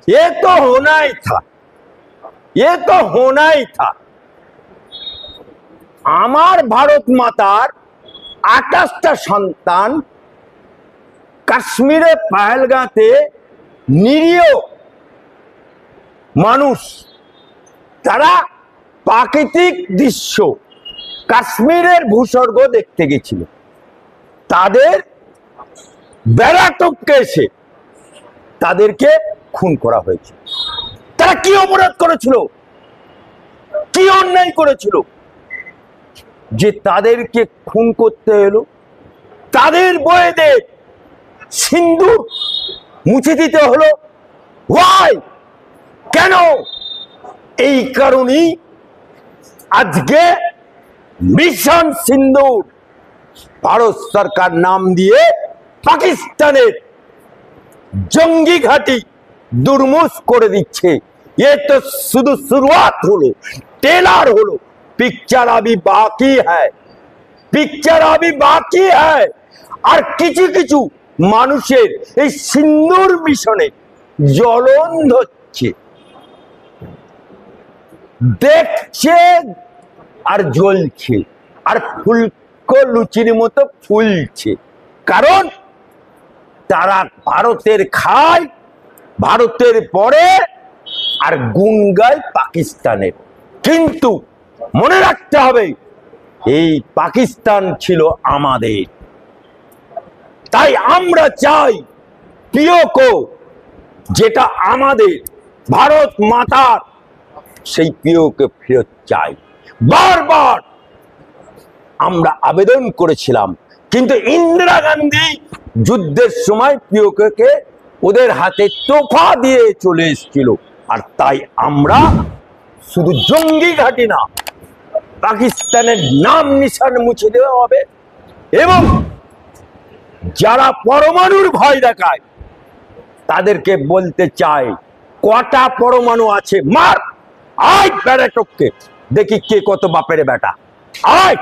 ये तो होना ही था, ये तो होना ही था। আমার ভারত মাতার 28টা সন্তান কাশ্মীরে পাহেলগাঁতে নিরীহ মানুষ, তারা প্রাকৃতিক দৃশ্য কাশ্মীরের ভূস্বর্গ দেখতে গেছিল। তাদের বেড়াটপকে এসে তাদেরকে খুন করা হয়েছে। তারা কি অপরাধ করেছিল, কি অন্যায় করেছিল যে তাদেরকে খুন করতে হলো? তাদের বয়েতে সিন্দুর মুছে দিতে হলো। ওয়াই, কেন? এই কারণেই আজকে মিশন সিন্দুর ভারত সরকার নাম দিয়ে পাকিস্তানের জঙ্গি ঘাঁটি দুর্মুষ করে দিচ্ছে। ये तो শুধু শুরুয়াত হলো, টেলার হলো। পিকচার अभी बाकी है, পিকচার अभी बाकी है। আর কিছু কিছু মানুষের এই সিন্দুর মিশনে জ্বলন ধরছে, দেখছে আর জ্বলছে, আর ফুলকো লুচির মতো ফুলছে। কারণ তারা ভারতের খায়, ভারতের পরে আর গুণ গায় পাকিস্তানের। কিন্তু মনে রাখতে হবে এই পাকিস্তান ছিল আমাদের। তাই আমরা চাই পিওকে, যেটা আমাদের ভারত মাতার, সেই পিওকে ফেরত চাই। বারবার আমরা আবেদন করেছিলাম, কিন্তু ইন্দিরা গান্ধী যুদ্ধের সময় পিওকে ওদের হাতে তোফা দিয়ে চলে এসেছিল। আর তাই আমরা শুধু জঙ্গি ঘাঁটি না, পাকিস্তানের নাম নিশান মুছে দেওয়া হবে। এবং যারা পরমাণুর ভয় দেখায় তাদেরকে বলতে চাই, কটা পরমাণু আছে মার, আয় বেড়াটপকে দেখি কে কত বাপের বেটা, আয়।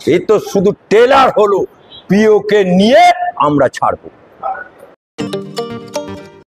এ তো শুধু টেলার হলো, পিওকে নিয়ে আমরা ছাড়বো।